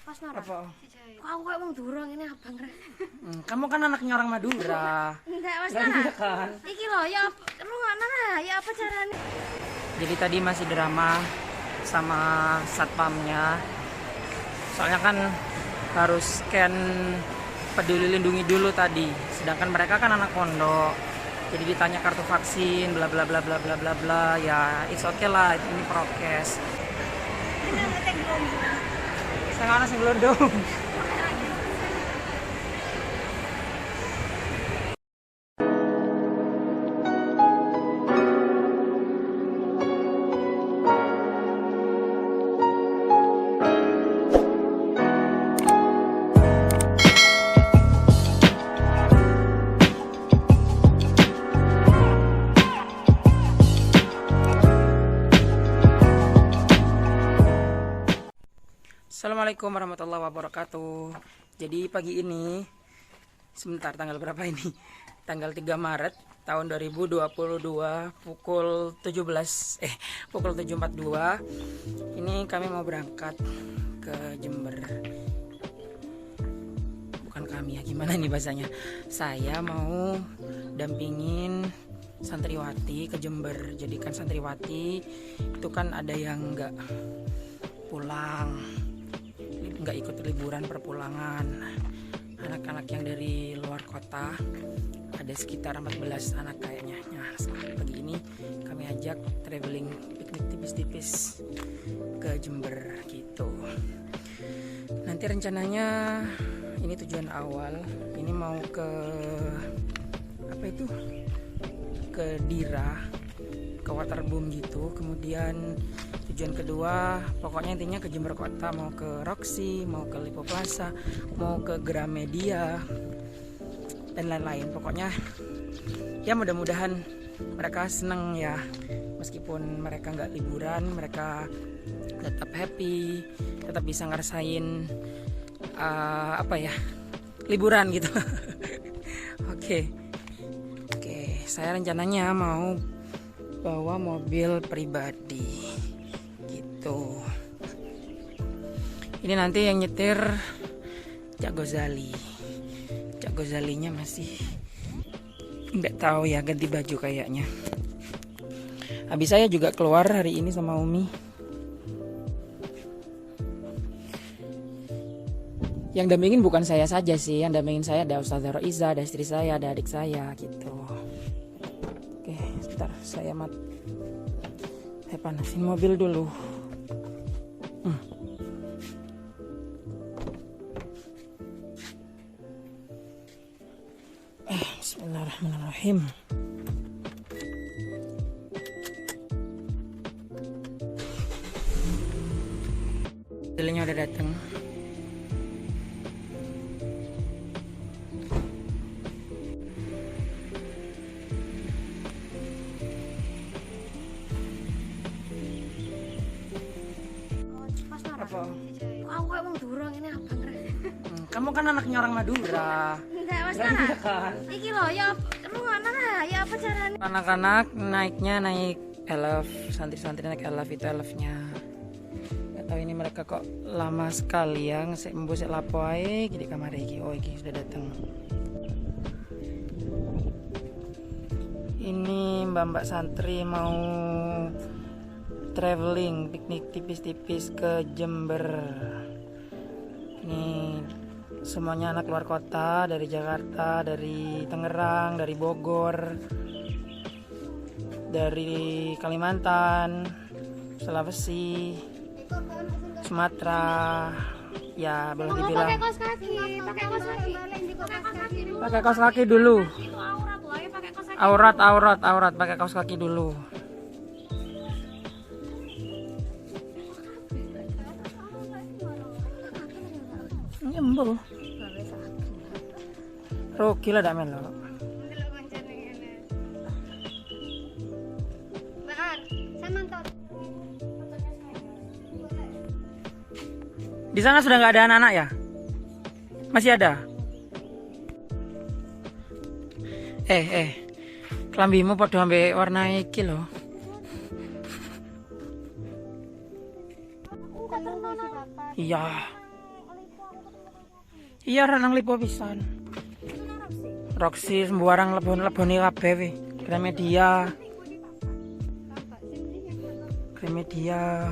Pas Nora. Apa? Kok aku kayak mau durung ini abang Rek. Kamu kan anaknya orang Madura. Enggak, Mas Nggak Nora. iya kan? Iki loh, ya lu nggak Nora, ya apa caranya? Jadi tadi masih drama sama satpamnya. Soalnya kan harus scan peduli lindungi dulu tadi. Sedangkan mereka kan anak pondok. Jadi ditanya kartu vaksin, bla bla bla bla bla bla bla. Ya, it's okay lah, ini prokes. Ini ngetek gelombang. Saya nggak nasi gelondong. Assalamualaikum warahmatullahi wabarakatuh. Jadi pagi ini, sebentar, tanggal berapa ini? Tanggal 3 Maret tahun 2022 pukul 7.42. Ini kami mau berangkat ke Jember. Bukan kami ya, gimana ini bahasanya? Saya mau dampingin santriwati ke Jember. Jadi kan santriwati itu kan ada yang nggak pulang, nggak ikut liburan perpulangan. Anak-anak yang dari luar kota ada sekitar 14 anak kayaknya. Nah, pagi ini kami ajak traveling piknik tipis-tipis ke Jember gitu. Nanti rencananya ini tujuan awal, ini mau ke apa itu, ke Dira, ke Waterboom gitu. Kemudian tujuan kedua pokoknya intinya ke Jember Kota, mau ke Roxy, mau ke Lipo Plaza, mau ke Gramedia dan lain-lain. Pokoknya ya mudah-mudahan mereka seneng ya, meskipun mereka nggak liburan, mereka tetap happy, tetap bisa ngerasain apa ya, liburan gitu. Oke, saya rencananya mau bawa mobil pribadi gitu. Ini nanti yang nyetir Cak Gozali. Cak Gozalinya masih nggak tahu ya, ganti baju kayaknya. Habis saya juga keluar hari ini sama Umi. Yang dampingin bukan saya saja sih, yang dampingin saya ada Ustazah Roiza, ada istri saya, ada adik saya gitu. Oke, sebentar saya panasin mobil dulu. Bismillahirrahmanirrahim. Mobilnya udah datang. Pas Nora. Apa? Kok aku kayak mau durung ini abang Rek. Kamu kan anaknya orang Madura. Enggak, Mas Nggak Nora. iya kan? Iki loh, ya lu nggak Nora, ya apa caranya? Anak-anak naiknya naik elf, santri-santri naik elf, itu elfnya. Gak tahu ini mereka kok lama sekali ya, ngesek mbusek lapo ae di kamar iki. Oh, iki sudah datang. Ini mbak-mbak santri mau traveling piknik tipis-tipis ke Jember. Ini semuanya anak luar kota, dari Jakarta, dari Tangerang, dari Bogor, dari Kalimantan, Sulawesi, Sumatera. Ya boleh dibilang Pakai kaos kaki, pakai kaos kaki. Pakai kaos kaki dulu. pakai kaos kaki dulu. Itu aurat loh, ya pakai kaos kaki. Aurat, pakai kaos kaki dulu. Ini embo. Roki lah dak melo. Di sana sudah nggak ada anak-anak ya? Masih ada? Kelambimu padha ambek warna iki lho. Iya. Iya renang lipo pisan. Roxy sembarang leboni kabeh wi. Gramedia. Gramedia.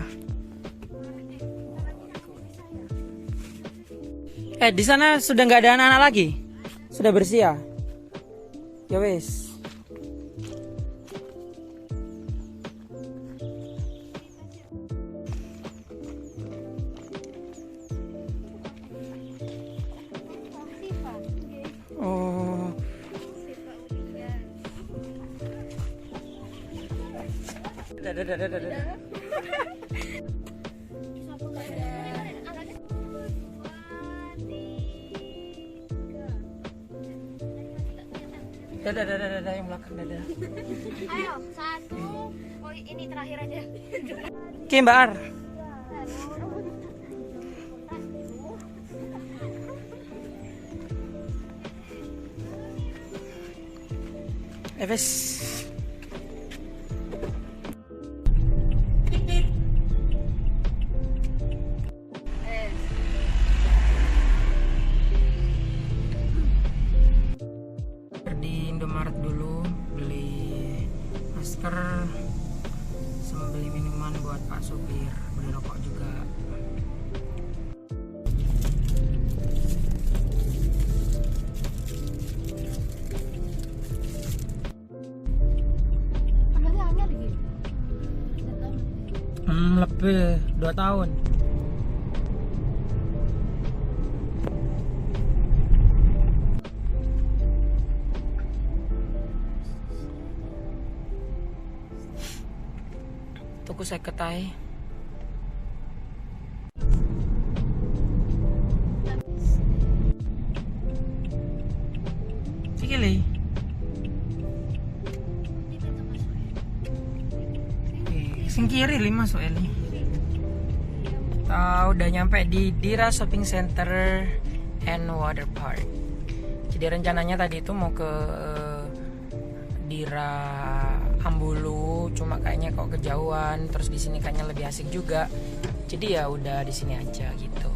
Di sana sudah nggak ada anak-anak lagi? Sudah bersih ya? Ya wes. Oh. Dadah yang belakang dadah. Ayo, 1. Oh, ini terakhir aja. Oke, Mbak Ar. Eves. Di Indomaret dulu beli masker sama beli minuman buat Pak Supir, beli rokok juga. Lebih 2 tahun. Tuku 50 ae. Iki le. Sing kiri 5 masuk Eli. Udah nyampe di Dira Shopping Center and Water Park. Jadi rencananya tadi itu mau ke Dira Ambulu, cuma kayaknya kok kejauhan. Terus di sini kayaknya lebih asik juga. Jadi ya udah di sini aja gitu.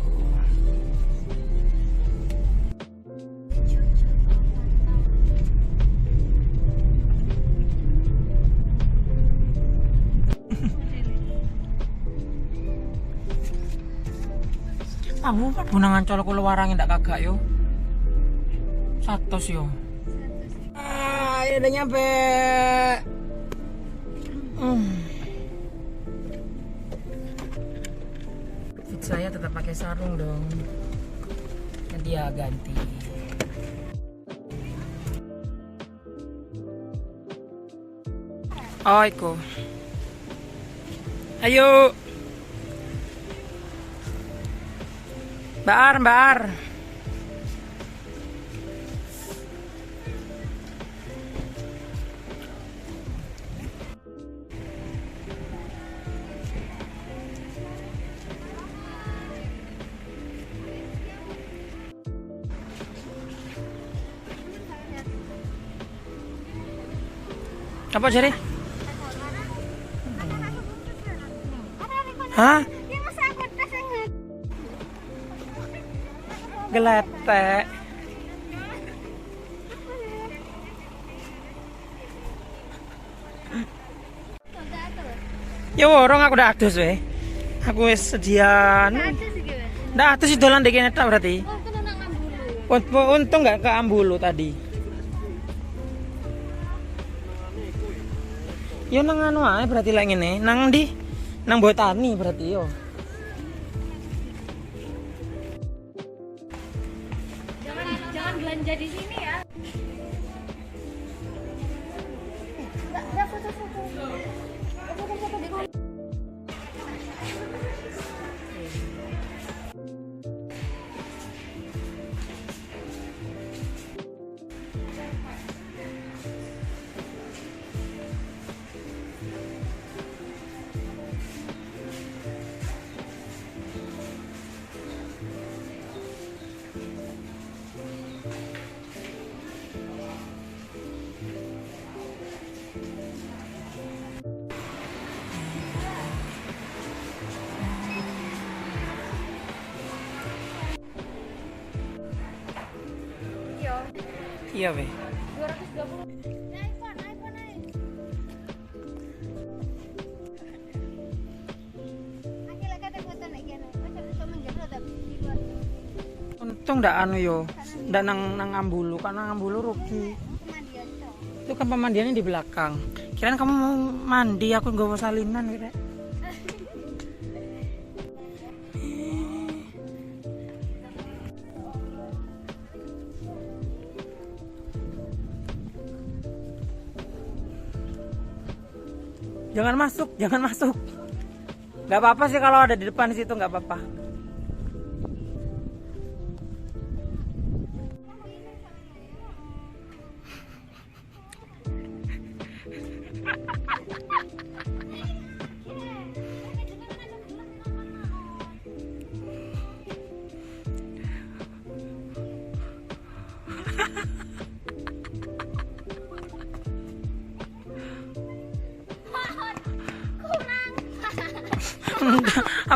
Aku bunangan colok kulo warangin ndak kagak yo. 100 yo. Ini udah nyampe. Fit saya tetap pakai sarung dong. Nanti ya ganti. Oh, Iko. Ayo. Mbak Ar. Apa cari? Hah? Geletek. Ya worong aku udah adus weh. Aku wis sedian. Ndak adus dolan ndek kene tok berarti. Untung nggak ke Ambulu tadi. Yo nang anu ae berarti lek ngene. Nang ndi? Nang Botani berarti yo. Jangan belanja di sini ya. Enggak foto-foto. Foto-foto di mana? Iya weh. 220. Naik Pak, naik. Akhirnya kata foto naik gini. Macam itu menjadi tapi di luar. Untung ndak anu yo, ndak nang Ambulu, karena Ambulu rugi. Pemandian toh. Itu kan pemandiannya di belakang. Kirain kamu mau mandi, aku nggak mau salinan gitu. Jangan masuk. Gak apa-apa sih kalau ada di depan situ, gak apa-apa.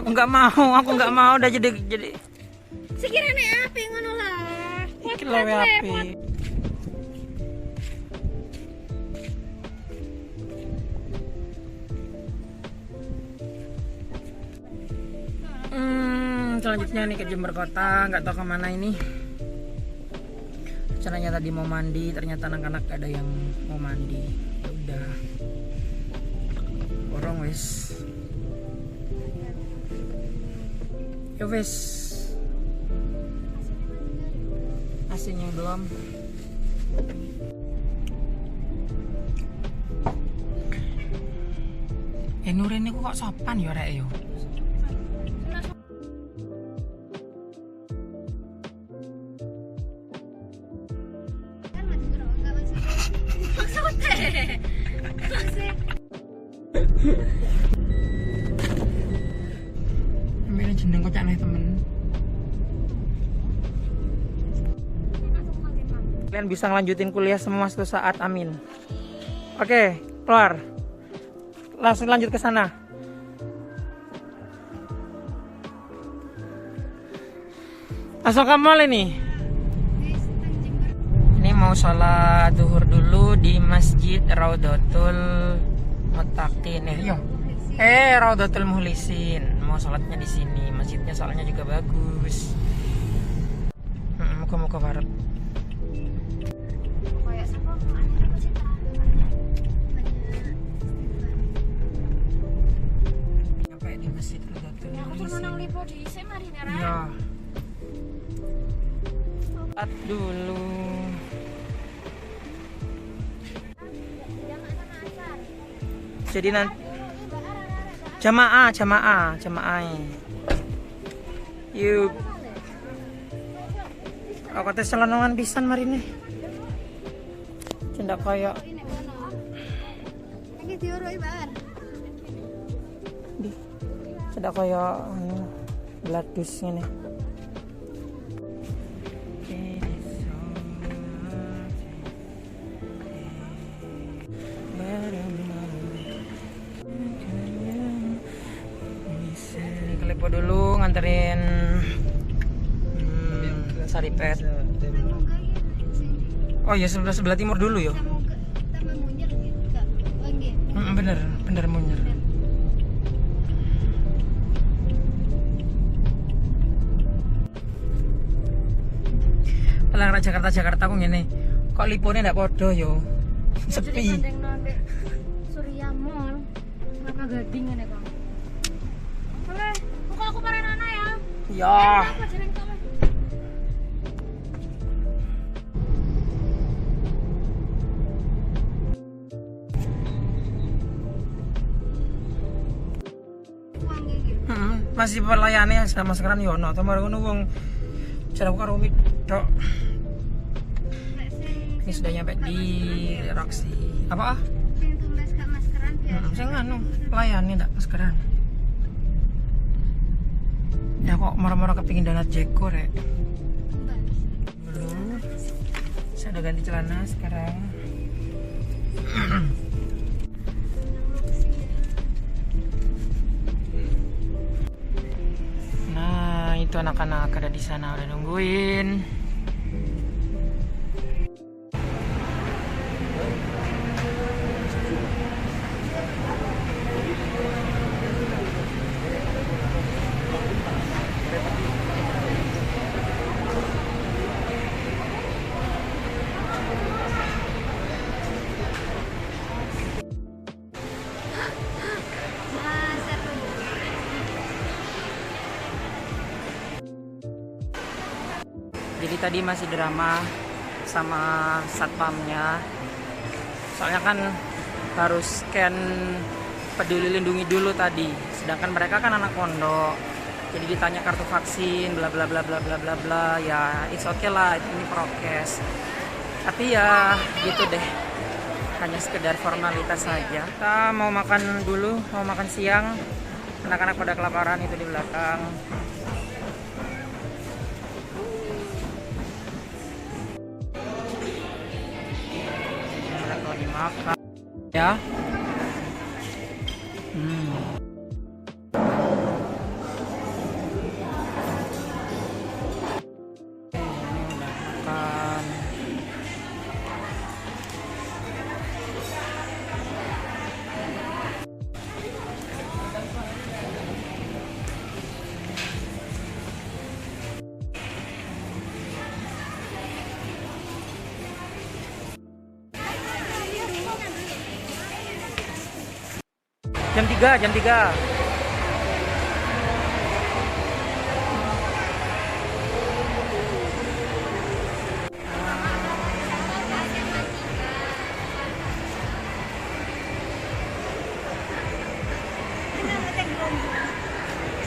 Aku nggak mau udah jadi Sekiranya api ngono lah. iki loe api. Selanjutnya nih ke Jember Kota, nggak tahu kemana ini. Rencananya tadi mau mandi, ternyata anak-anak ada yang mau mandi. Ya udah, borong wes. Ya wes, AC-nya belum. Nurin ini kok sopan ya rek yo. Kan mati bro, enggak maksud. Ambilin jeneng kocak nih temen. Kalian bisa ngelanjutin kuliah semua suatu saat, amin. Oke, keluar. Langsung lanjut ke sana. Langsung ke mall ini. Ini mau sholat duhur dulu di Masjid Raudatul Muttaqin. Raudatul Muhlisin. Mau sholatnya di sini. Masjidnya soalnya juga bagus. Muka-muka barat. Kayak siapa aneh apa sih? Nyampe di Masjid Raudatul Aku tuh Muhlisin. nang lipo di Semarina. Iya. Sholat dulu. Jadi nanti jamaah. Yuk. Aku tes selanongan pisan mari nih. Cendak kaya Lagi diurui bar. cendak kaya anu bladus ngene. Kelepo dulu nganterin Saripet. Oh ya, sebelah timur dulu ya. Tambah munyer gitu kan. Oh nggih. Bener munyer. Palang Jakarta aku ngene. Kok lipone ndak podo yo. Sepi. Surya Mall. Maka gading ngene Kang. Oke, buka aku para anak ya. Ya. Apa jeneng kamu? Masih pelayannya sama sekarang yo ono. Tomar ngono wong cara karo wedok. Ini sudah nyampe di Roxy. Apa? Sing tulis gak maskeran biar. Sing anu, layani ndak maskeran. Ya kok marah-marah kepingin donat Jeko rek. Belum. Saya udah ganti celana sekarang. Nah, itu anak-anak ada di sana udah nungguin. Jadi tadi masih drama sama satpamnya. Soalnya kan harus scan peduli lindungi dulu tadi. Sedangkan mereka kan anak pondok. Jadi ditanya kartu vaksin, bla bla bla bla bla bla bla. Ya, it's okay lah, ini prokes. Tapi ya gitu deh. Hanya sekedar formalitas saja. Kita mau makan dulu, mau makan siang. Anak-anak pada kelaparan itu di belakang. Mereka lagi makan. Ya. Jam 3, jam 3.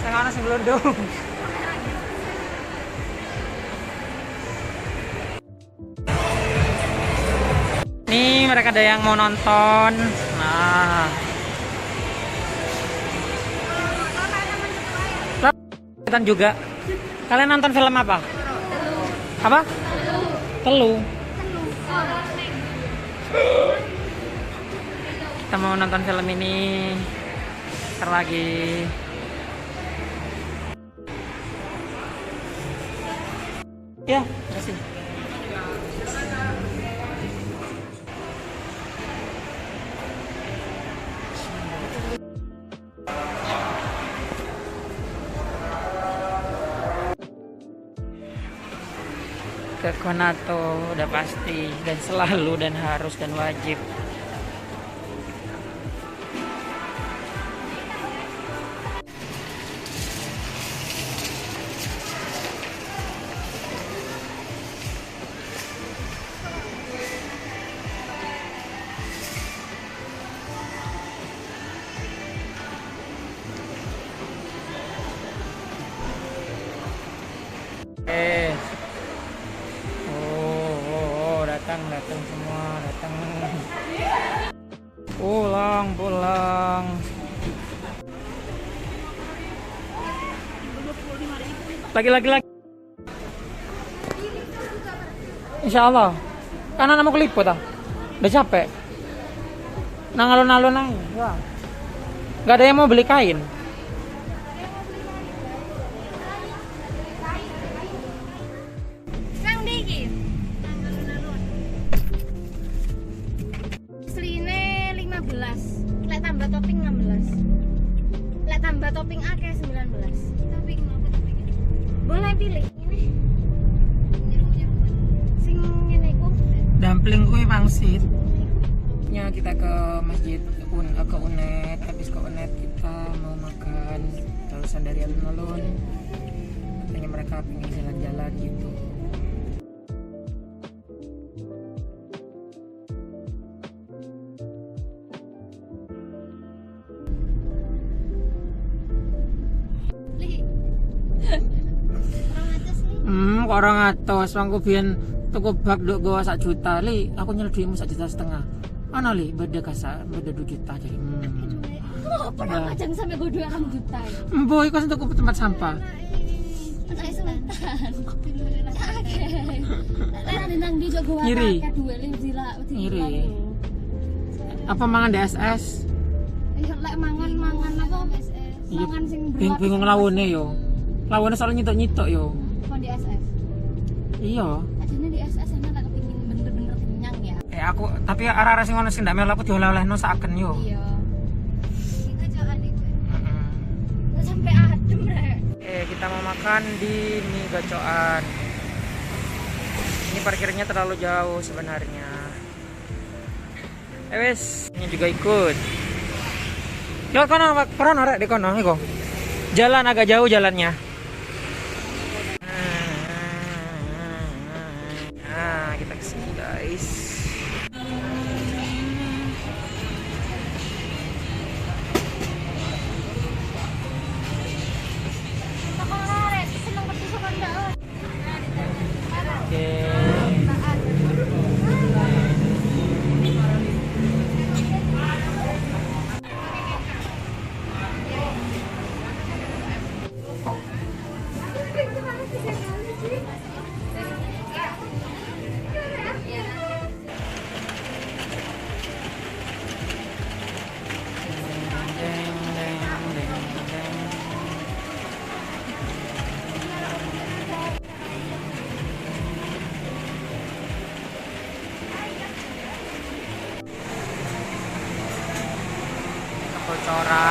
Saya nggak sebelum dong. Nih mereka ada yang mau nonton. Nah. Juga. Kalian nonton film apa? Apa? Telu. Kita mau nonton film ini. Ntar lagi. Ya, kasih. Ke Konato udah pasti dan selalu dan harus dan wajib. Datang semua, datang. Pulang. Lagi. Insya Allah. Karena nama keliput ah. Udah capek. Nang alun-alun aja. Ya. Gak ada yang mau beli kain. Lek tambah topping 16. Lek tambah topping akeh 19. Topping apa topping? Boleh pilih ini. Sing ngene iku. Dumpling kuwi pangsit. Ya kita ke masjid ke Unet, habis ke Unet kita mau makan terusan dari alun-alun. Katanya mereka pengen jalan-jalan gitu. Kok orang atos wangku biyen tuku bak nduk go 1 juta li, aku nyel duitmu 1,5 juta. Ana li beda 2 juta jadi. Pernah aja sampe go 2 juta. Mbok iku tuku tempat sampah. Anak sultan. Lah nang ndi jogo Iri. Duwe li dilak. Iri. Apa mangan DSS? Iya lek mangan apa? Mangan sing bingung lawone yo. Lawone soal nyitok-nyitok yo. Kon di SS. Iya. Adine di SS ana lek kepengin bener-bener kenyang ya. Aku tapi arah-arah sing ngono sing ndak melu aku dioleh-olehno saken yo. Iya. Iki aja iku. Heeh. Sampai adem rek. Kita mau makan di mie gacoan. Ini parkirnya terlalu jauh sebenarnya. Wes, ini juga ikut. Yo kono arek di kono iku. Jalan agak jauh jalannya. corak